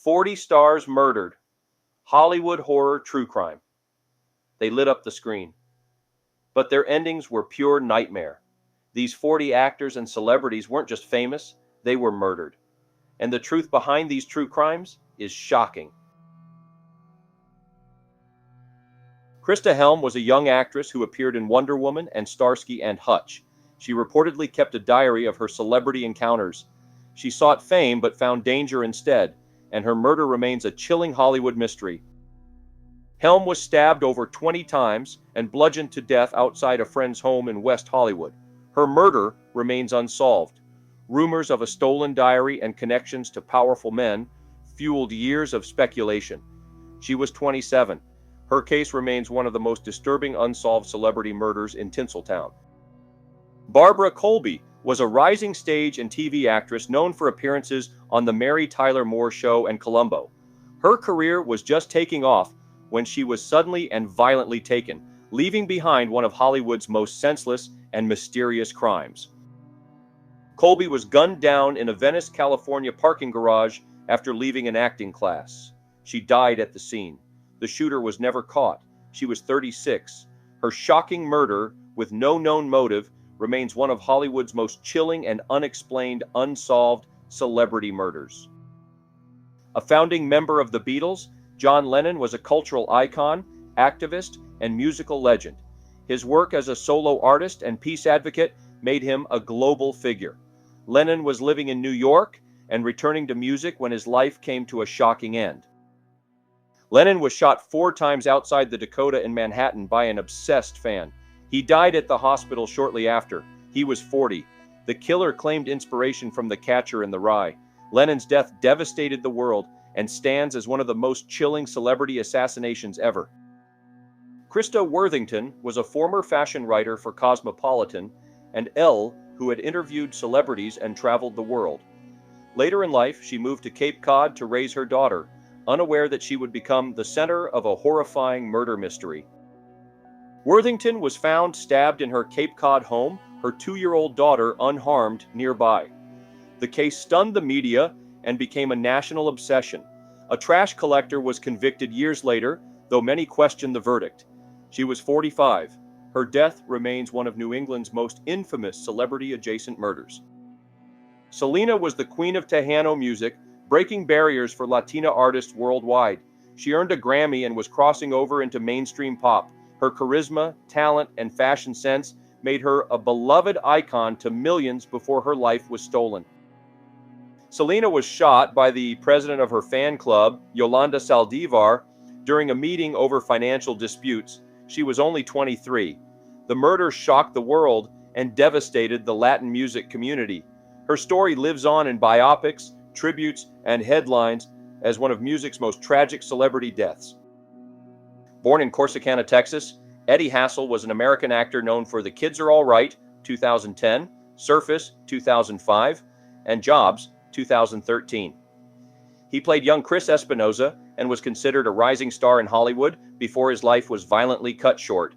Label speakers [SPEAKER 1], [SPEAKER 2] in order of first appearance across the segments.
[SPEAKER 1] 40 stars murdered. Hollywood horror true crime. They lit up the screen. But their endings were pure nightmare. These 40 actors and celebrities weren't just famous, they were murdered. And the truth behind these true crimes is shocking. Krista Helm was a young actress who appeared in Wonder Woman and Starsky and Hutch. She reportedly kept a diary of her celebrity encounters. She sought fame but found danger instead, and her murder remains a chilling Hollywood mystery. Helm was stabbed over 20 times and bludgeoned to death outside a friend's home in West Hollywood. Her murder remains unsolved. Rumors of a stolen diary and connections to powerful men fueled years of speculation. She was 27. Her case remains one of the most disturbing unsolved celebrity murders in Tinseltown. Barbara Colby was a rising stage and TV actress known for appearances on The Mary Tyler Moore Show and Columbo. Her career was just taking off when she was suddenly and violently taken, leaving behind one of Hollywood's most senseless and mysterious crimes. Colby was gunned down in a Venice, California parking garage after leaving an acting class. She died at the scene. The shooter was never caught. She was 36. Her shocking murder, with no known motive, remains one of Hollywood's most chilling and unexplained, unsolved celebrity murders. A founding member of the Beatles, John Lennon was a cultural icon, activist, and musical legend. His work as a solo artist and peace advocate made him a global figure. Lennon was living in New York and returning to music when his life came to a shocking end. Lennon was shot 4 times outside the Dakota in Manhattan by an obsessed fan. He died at the hospital shortly after. He was 40. The killer claimed inspiration from The Catcher in the Rye. Lennon's death devastated the world and stands as one of the most chilling celebrity assassinations ever. Krista Worthington was a former fashion writer for Cosmopolitan and Elle, who had interviewed celebrities and traveled the world. Later in life, she moved to Cape Cod to raise her daughter, unaware that she would become the center of a horrifying murder mystery. Worthington was found stabbed in her Cape Cod home, her 2-year-old daughter unharmed nearby. The case stunned the media and became a national obsession. A trash collector was convicted years later, though many questioned the verdict. She was 45. Her death remains one of New England's most infamous celebrity-adjacent murders. Selena was the queen of Tejano music, breaking barriers for Latina artists worldwide. She earned a Grammy and was crossing over into mainstream pop. Her charisma, talent, and fashion sense made her a beloved icon to millions before her life was stolen. Selena was shot by the president of her fan club, Yolanda Saldivar, during a meeting over financial disputes. She was only 23. The murder shocked the world and devastated the Latin music community. Her story lives on in biopics, tributes, and headlines as one of music's most tragic celebrity deaths. Born in Corsicana, Texas, Eddie Hassel was an American actor known for The Kids Are All Right, 2010, Surface, 2005, and Jobs, 2013. He played young Chris Espinosa and was considered a rising star in Hollywood before his life was violently cut short.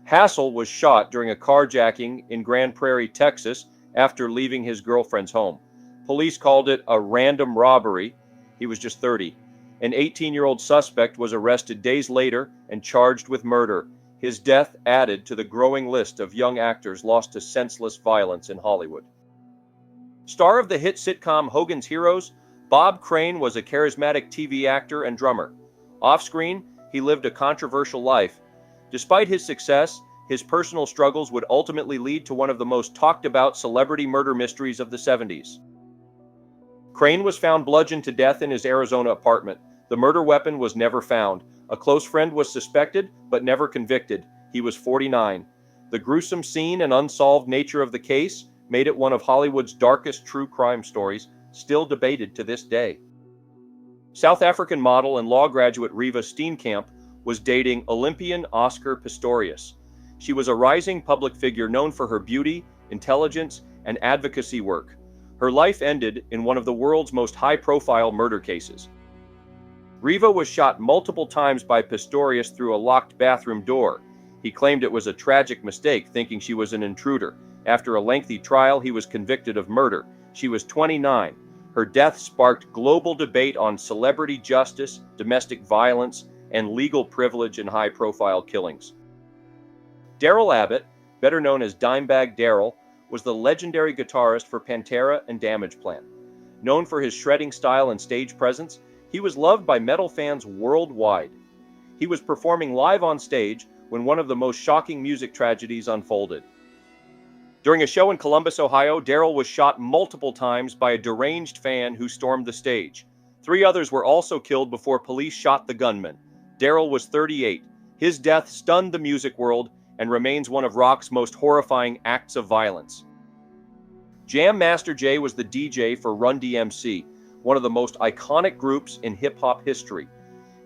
[SPEAKER 1] Hassel was shot during a carjacking in Grand Prairie, Texas, after leaving his girlfriend's home. Police called it a random robbery. He was just 30. An 18-year-old suspect was arrested days later and charged with murder. His death added to the growing list of young actors lost to senseless violence in Hollywood. Star of the hit sitcom Hogan's Heroes, Bob Crane was a charismatic TV actor and drummer. Off-screen, he lived a controversial life. Despite his success, his personal struggles would ultimately lead to one of the most talked-about celebrity murder mysteries of the 70s. Crane was found bludgeoned to death in his Arizona apartment. The murder weapon was never found. A close friend was suspected, but never convicted. He was 49. The gruesome scene and unsolved nature of the case made it one of Hollywood's darkest true crime stories, still debated to this day. South African model and law graduate Riva Steenkamp was dating Olympian Oscar Pistorius. She was a rising public figure known for her beauty, intelligence, and advocacy work. Her life ended in one of the world's most high-profile murder cases. Riva was shot multiple times by Pistorius through a locked bathroom door. He claimed it was a tragic mistake, thinking she was an intruder. After a lengthy trial, he was convicted of murder. She was 29. Her death sparked global debate on celebrity justice, domestic violence, and legal privilege in high-profile killings. Daryl Abbott, better known as Dimebag Darrell, was the legendary guitarist for Pantera and Damageplan. Known for his shredding style and stage presence, he was loved by metal fans worldwide. He was performing live on stage when one of the most shocking music tragedies unfolded. During a show in Columbus, Ohio, Darrell was shot multiple times by a deranged fan who stormed the stage. 3 others were also killed before police shot the gunman. Darrell was 38. His death stunned the music world and remains one of rock's most horrifying acts of violence. Jam Master Jay was the DJ for Run DMC, one of the most iconic groups in hip-hop history.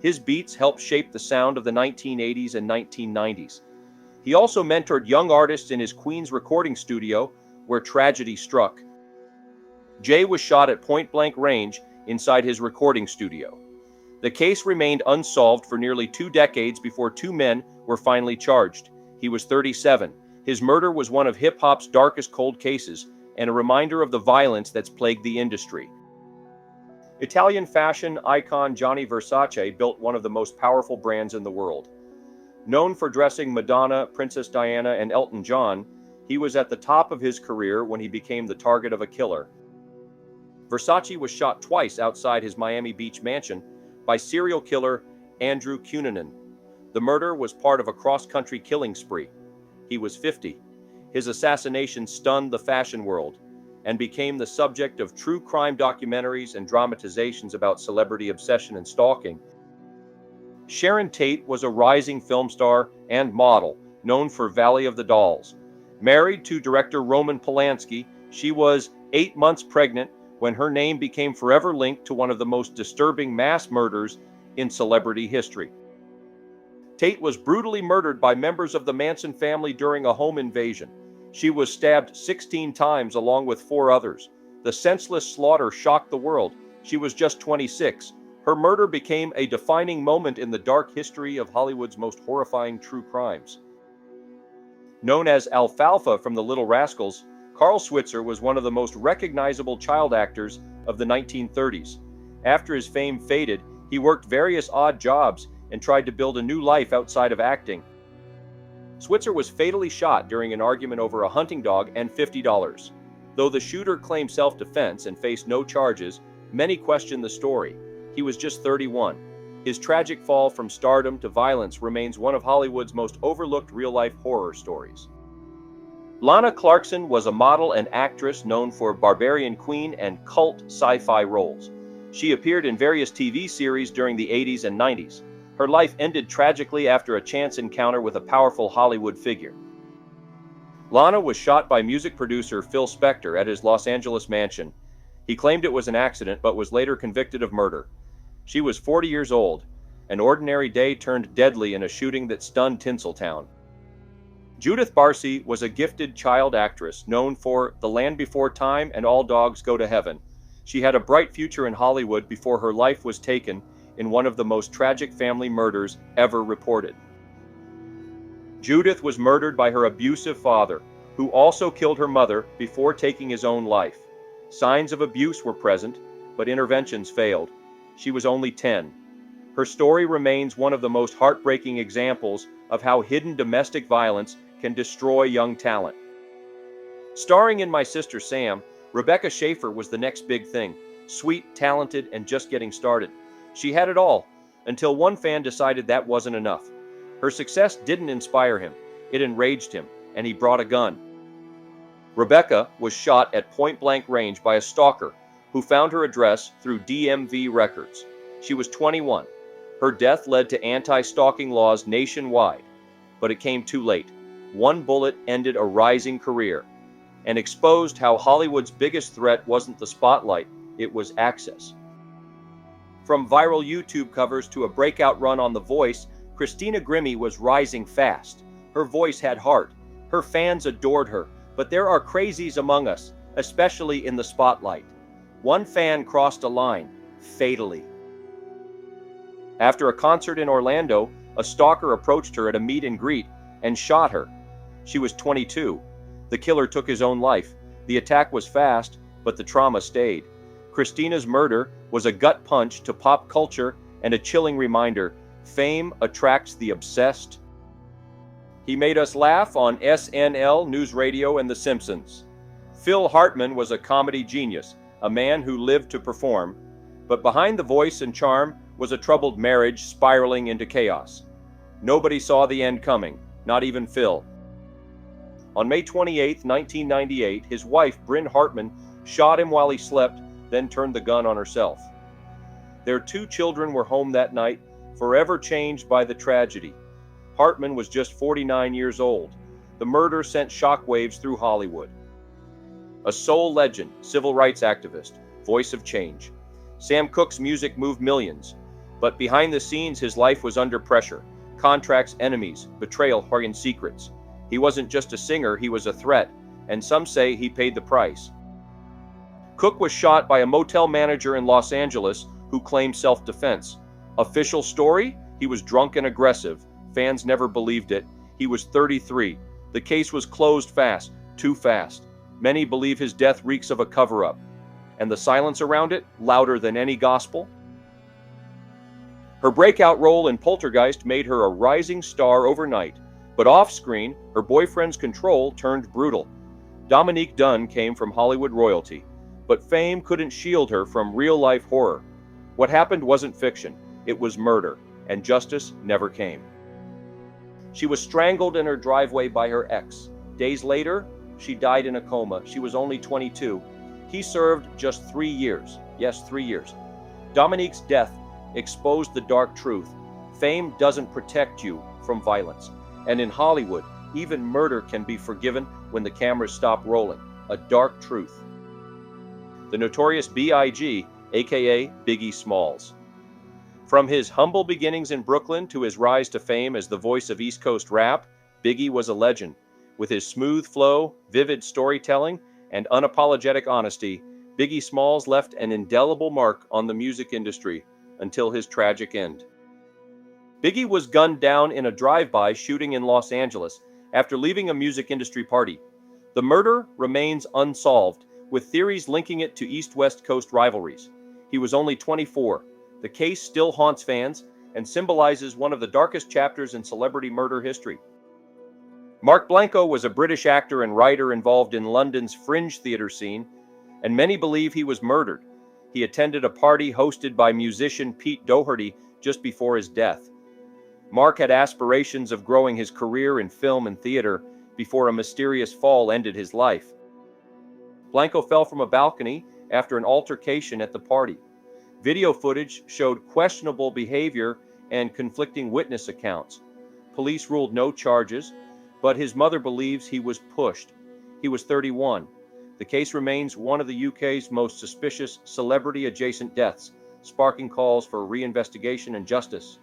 [SPEAKER 1] His beats helped shape the sound of the 1980s and 1990s. He also mentored young artists in his Queens recording studio, where tragedy struck. Jay was shot at point-blank range inside his recording studio. The case remained unsolved for nearly 2 decades before 2 men were finally charged. He was 37. His murder was one of hip-hop's darkest cold cases, and a reminder of the violence that's plagued the industry. Italian fashion icon Gianni Versace built one of the most powerful brands in the world. Known for dressing Madonna, Princess Diana, and Elton John, he was at the top of his career when he became the target of a killer. Versace was shot twice outside his Miami Beach mansion by serial killer Andrew Cunanan. The murder was part of a cross-country killing spree. He was 50. His assassination stunned the fashion world and became the subject of true crime documentaries and dramatizations about celebrity obsession and stalking. Sharon Tate was a rising film star and model, known for Valley of the Dolls. Married to director Roman Polanski, she was 8 months pregnant when her name became forever linked to one of the most disturbing mass murders in celebrity history. Tate was brutally murdered by members of the Manson family during a home invasion. She was stabbed 16 times along with 4 others. The senseless slaughter shocked the world. She was just 26. Her murder became a defining moment in the dark history of Hollywood's most horrifying true crimes. Known as Alfalfa from the Little Rascals, Carl Switzer was one of the most recognizable child actors of the 1930s. After his fame faded, he worked various odd jobs and tried to build a new life outside of acting. Switzer was fatally shot during an argument over a hunting dog and $50. Though the shooter claimed self-defense and faced no charges, many questioned the story. He was just 31. His tragic fall from stardom to violence remains one of Hollywood's most overlooked real-life horror stories. Lana Clarkson was a model and actress known for Barbarian Queen and cult sci-fi roles. She appeared in various TV series during the 80s and 90s. Her life ended tragically after a chance encounter with a powerful Hollywood figure. Lana was shot by music producer Phil Spector at his Los Angeles mansion. He claimed it was an accident but was later convicted of murder. She was 40 years old. An ordinary day turned deadly in a shooting that stunned Tinseltown. Judith Barcy was a gifted child actress known for The Land Before Time and All Dogs Go to Heaven. She had a bright future in Hollywood before her life was taken in one of the most tragic family murders ever reported. Judith was murdered by her abusive father, who also killed her mother before taking his own life. Signs of abuse were present, but interventions failed. She was only 10. Her story remains one of the most heartbreaking examples of how hidden domestic violence can destroy young talent. Starring in My Sister Sam, Rebecca Schaeffer was the next big thing. Sweet, talented, and just getting started. She had it all, until one fan decided that wasn't enough. Her success didn't inspire him. It enraged him, and he brought a gun. Rebecca was shot at point-blank range by a stalker who found her address through DMV records. She was 21. Her death led to anti-stalking laws nationwide, but it came too late. One bullet ended a rising career and exposed how Hollywood's biggest threat wasn't the spotlight, it was access. From viral YouTube covers to a breakout run on The Voice, Christina Grimmie was rising fast. Her voice had heart. Her fans adored her, but there are crazies among us, especially in the spotlight. One fan crossed a line, fatally. After a concert in Orlando, a stalker approached her at a meet and greet and shot her. She was 22. The killer took his own life. The attack was fast, but the trauma stayed. Christina's murder was a gut punch to pop culture and a chilling reminder: fame attracts the obsessed. He made us laugh on SNL, News Radio, and The Simpsons. Phil Hartman was a comedy genius, a man who lived to perform, but behind the voice and charm was a troubled marriage spiraling into chaos. Nobody saw the end coming, not even Phil. On May 28, 1998, his wife, Bryn Hartman, shot him while he slept, then turned the gun on herself. Their 2 children were home that night, forever changed by the tragedy. Hartman was just 49 years old. The murder sent shockwaves through Hollywood. A soul legend, civil rights activist, voice of change. Sam Cooke's music moved millions, but behind the scenes his life was under pressure. Contracts, enemies, betrayal, and secrets. He wasn't just a singer, he was a threat, and some say he paid the price. Cooke was shot by a motel manager in Los Angeles who claimed self-defense. Official story? He was drunk and aggressive. Fans never believed it. He was 33. The case was closed fast, too fast. Many believe his death reeks of a cover-up. And the silence around it, louder than any gospel? Her breakout role in Poltergeist made her a rising star overnight, but off-screen, her boyfriend's control turned brutal. Dominique Dunne came from Hollywood royalty, but fame couldn't shield her from real-life horror. What happened wasn't fiction, it was murder, and justice never came. She was strangled in her driveway by her ex. Days later, she died in a coma. She was only 22. He served just 3 years. Yes, 3 years. Dominique's death exposed the dark truth. Fame doesn't protect you from violence. And in Hollywood, even murder can be forgiven when the cameras stop rolling. A dark truth. The notorious B.I.G., aka Biggie Smalls. From his humble beginnings in Brooklyn to his rise to fame as the voice of East Coast rap, Biggie was a legend. With his smooth flow, vivid storytelling, and unapologetic honesty, Biggie Smalls left an indelible mark on the music industry until his tragic end. Biggie was gunned down in a drive-by shooting in Los Angeles after leaving a music industry party. The murder remains unsolved, with theories linking it to East-West Coast rivalries. He was only 24. The case still haunts fans and symbolizes one of the darkest chapters in celebrity murder history. Mark Blanco was a British actor and writer involved in London's fringe theater scene, and many believe he was murdered. He attended a party hosted by musician Pete Doherty just before his death. Mark had aspirations of growing his career in film and theater before a mysterious fall ended his life. Blanco fell from a balcony after an altercation at the party. Video footage showed questionable behavior and conflicting witness accounts. Police ruled no charges, but his mother believes he was pushed. He was 31. The case remains one of the UK's most suspicious celebrity-adjacent deaths, sparking calls for reinvestigation and justice.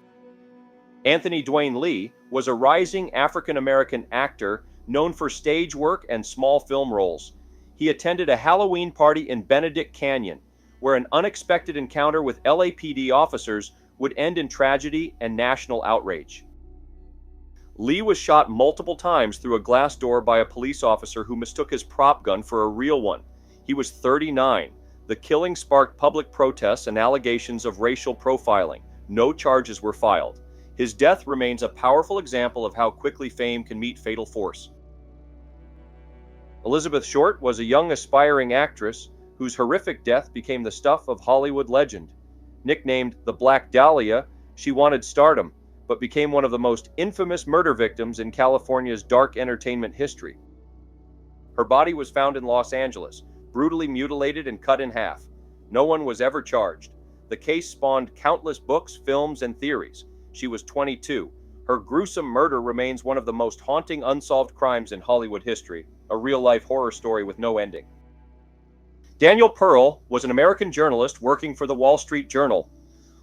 [SPEAKER 1] Anthony Dwayne Lee was a rising African-American actor known for stage work and small film roles. He attended a Halloween party in Benedict Canyon, where an unexpected encounter with LAPD officers would end in tragedy and national outrage. Lee was shot multiple times through a glass door by a police officer who mistook his prop gun for a real one. He was 39. The killing sparked public protests and allegations of racial profiling. No charges were filed. His death remains a powerful example of how quickly fame can meet fatal force. Elizabeth Short was a young aspiring actress whose horrific death became the stuff of Hollywood legend. Nicknamed the Black Dahlia, she wanted stardom, but became one of the most infamous murder victims in California's dark entertainment history. Her body was found in Los Angeles, brutally mutilated and cut in half. No one was ever charged. The case spawned countless books, films, and theories. She was 22. Her gruesome murder remains one of the most haunting unsolved crimes in Hollywood history, a real-life horror story with no ending. Daniel Pearl was an American journalist working for the Wall Street Journal.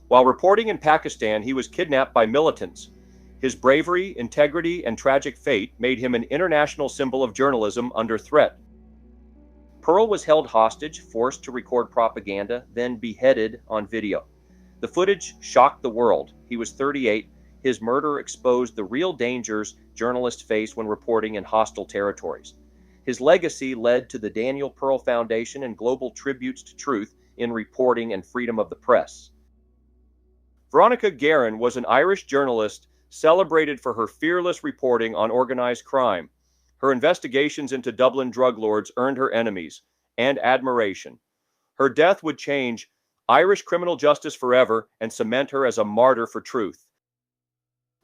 [SPEAKER 1] While reporting in Pakistan, he was kidnapped by militants. His bravery, integrity, and tragic fate made him an international symbol of journalism under threat. Pearl was held hostage, forced to record propaganda, then beheaded on video. The footage shocked the world. He was 38. His murder exposed the real dangers journalists face when reporting in hostile territories. His legacy led to the Daniel Pearl Foundation and global tributes to truth, in reporting and freedom of the press. Veronica Guerin was an Irish journalist celebrated for her fearless reporting on organized crime. Her investigations into Dublin drug lords earned her enemies and admiration. Her death would change Irish criminal justice forever and cement her as a martyr for truth.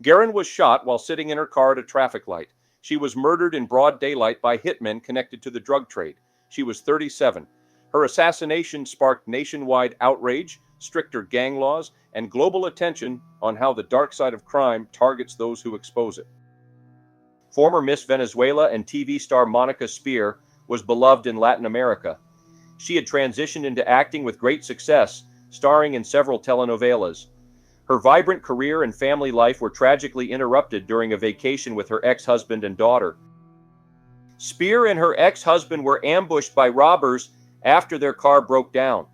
[SPEAKER 1] Guerin was shot while sitting in her car at a traffic light. She was murdered in broad daylight by hitmen connected to the drug trade. She was 37. Her assassination sparked nationwide outrage, stricter gang laws, and global attention on how the dark side of crime targets those who expose it. Former Miss Venezuela and TV star Monica Spear was beloved in Latin America. She had transitioned into acting with great success, starring in several telenovelas. Her vibrant career and family life were tragically interrupted during a vacation with her ex-husband and daughter. Spear and her ex-husband were ambushed by robbers after their car broke down.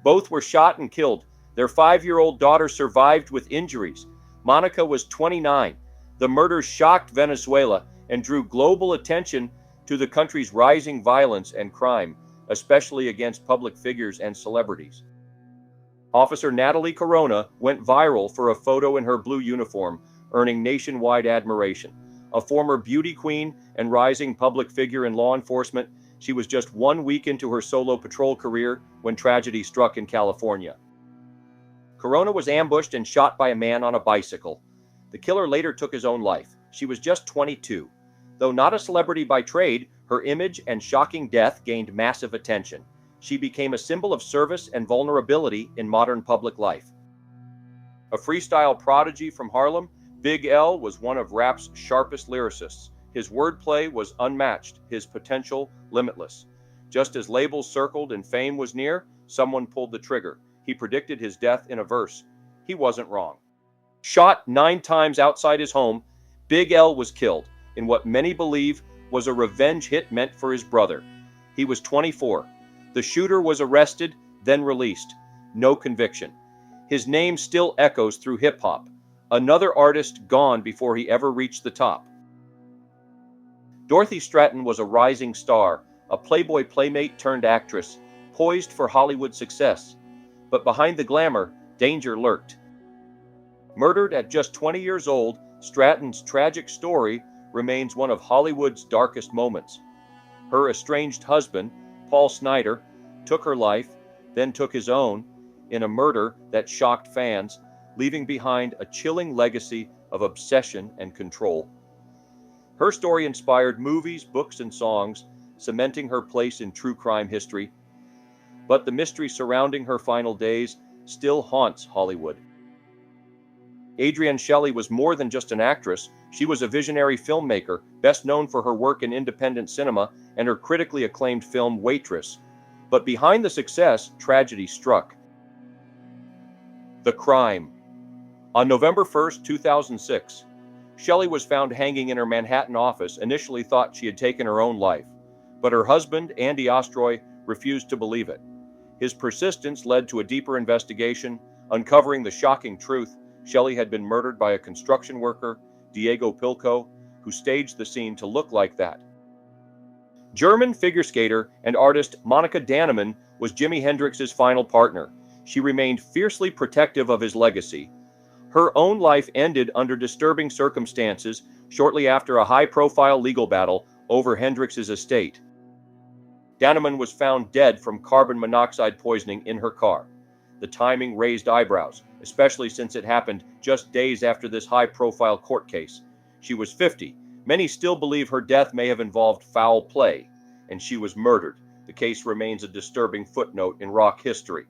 [SPEAKER 1] Both were shot and killed. Their 5-year-old daughter survived with injuries. Monica was 29. The murders shocked Venezuela and drew global attention to the country's rising violence and crime, especially against public figures and celebrities. Officer Natalie Corona went viral for a photo in her blue uniform, earning nationwide admiration. A former beauty queen and rising public figure in law enforcement, she was just 1 week into her solo patrol career when tragedy struck in California. Corona was ambushed and shot by a man on a bicycle. The killer later took his own life. She was just 22. Though not a celebrity by trade, her image and shocking death gained massive attention. She became a symbol of service and vulnerability in modern public life. A freestyle prodigy from Harlem, Big L was one of rap's sharpest lyricists. His wordplay was unmatched, his potential limitless. Just as labels circled and fame was near, someone pulled the trigger. He predicted his death in a verse. He wasn't wrong. Shot 9 times outside his home, Big L was killed in what many believe was a revenge hit meant for his brother. He was 24. The shooter was arrested, then released. No conviction. His name still echoes through hip-hop. Another artist gone before he ever reached the top. Dorothy Stratton was a rising star, a Playboy playmate turned actress, poised for Hollywood success. But behind the glamour, danger lurked. Murdered at just 20 years old, Stratton's tragic story remains one of Hollywood's darkest moments. Her estranged husband, Paul Snider, took her life, then took his own, in a murder that shocked fans, leaving behind a chilling legacy of obsession and control. Her story inspired movies, books, and songs, cementing her place in true crime history. But the mystery surrounding her final days still haunts Hollywood. Adrienne Shelly was more than just an actress. She was a visionary filmmaker, best known for her work in independent cinema and her critically acclaimed film Waitress. But behind the success, tragedy struck. The crime. On November 1st, 2006, Shelly was found hanging in her Manhattan office, initially thought she had taken her own life. But her husband, Andy Ostroy, refused to believe it. His persistence led to a deeper investigation, uncovering the shocking truth. Shelly had been murdered by a construction worker, Diego Pilco, who staged the scene to look like that. German figure skater and artist Monika Dannemann was Jimi Hendrix's final partner. She remained fiercely protective of his legacy. Her own life ended under disturbing circumstances shortly after a high-profile legal battle over Hendrix's estate. Dannemann was found dead from carbon monoxide poisoning in her car. The timing raised eyebrows, especially since it happened just days after this high-profile court case. She was 50. Many still believe her death may have involved foul play, and she was murdered. The case remains a disturbing footnote in rock history.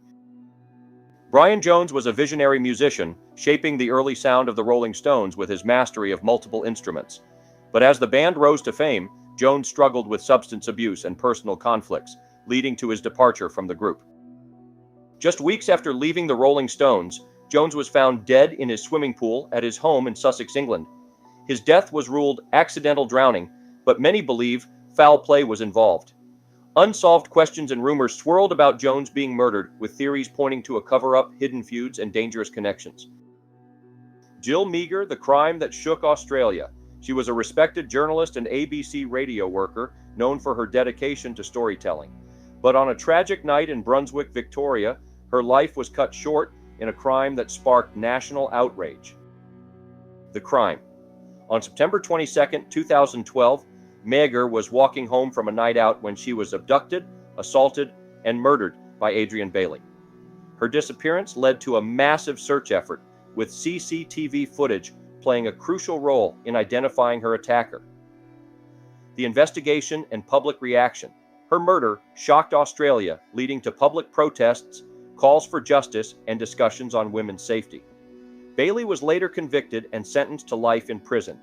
[SPEAKER 1] Brian Jones was a visionary musician, shaping the early sound of the Rolling Stones with his mastery of multiple instruments. But as the band rose to fame, Jones struggled with substance abuse and personal conflicts, leading to his departure from the group. Just weeks after leaving the Rolling Stones, Jones was found dead in his swimming pool at his home in Sussex, England. His death was ruled accidental drowning, but many believe foul play was involved. Unsolved questions and rumors swirled about Jones being murdered, with theories pointing to a cover-up, hidden feuds, and dangerous connections. Jill Meagher, the crime that shook Australia. She was a respected journalist and ABC radio worker, known for her dedication to storytelling. But on a tragic night in Brunswick, Victoria, Her life was cut short in a crime that sparked national outrage. The crime. On September 22, 2012, Meagher was walking home from a night out when she was abducted, assaulted, and murdered by Adrian Bailey. Her disappearance led to a massive search effort, with CCTV footage playing a crucial role in identifying her attacker. The investigation and public reaction. Her murder shocked Australia, leading to public protests, calls for justice, and discussions on women's safety. Bailey was later convicted and sentenced to life in prison.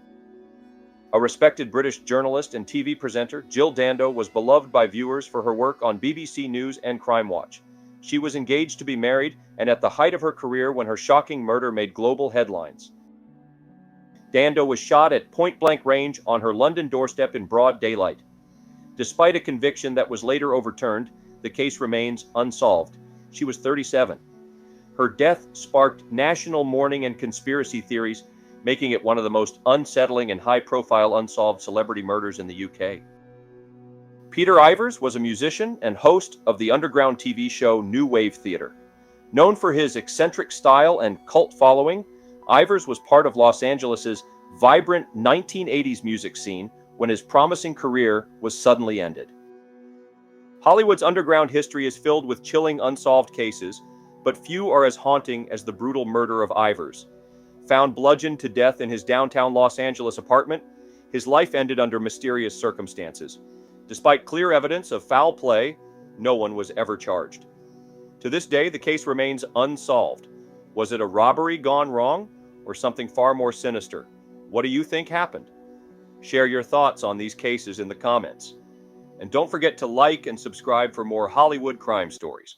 [SPEAKER 1] A respected British journalist and TV presenter, Jill Dando was beloved by viewers for her work on BBC News and Crime Watch. She was engaged to be married and at the height of her career when her shocking murder made global headlines. Dando was shot at point-blank range on her London doorstep in broad daylight. Despite a conviction that was later overturned, the case remains unsolved. She was 37. Her death sparked national mourning and conspiracy theories, making it one of the most unsettling and high-profile unsolved celebrity murders in the UK. Peter Ivers was a musician and host of the underground TV show New Wave Theatre. Known for his eccentric style and cult following, Ivers was part of Los Angeles' vibrant 1980s music scene when his promising career was suddenly ended. Hollywood's underground history is filled with chilling unsolved cases, but few are as haunting as the brutal murder of Ivers. Found bludgeoned to death in his downtown Los Angeles apartment, his life ended under mysterious circumstances. Despite clear evidence of foul play, no one was ever charged. To this day, the case remains unsolved. Was it a robbery gone wrong, or something far more sinister? What do you think happened? Share your thoughts on these cases in the comments. And don't forget to like and subscribe for more Hollywood crime stories.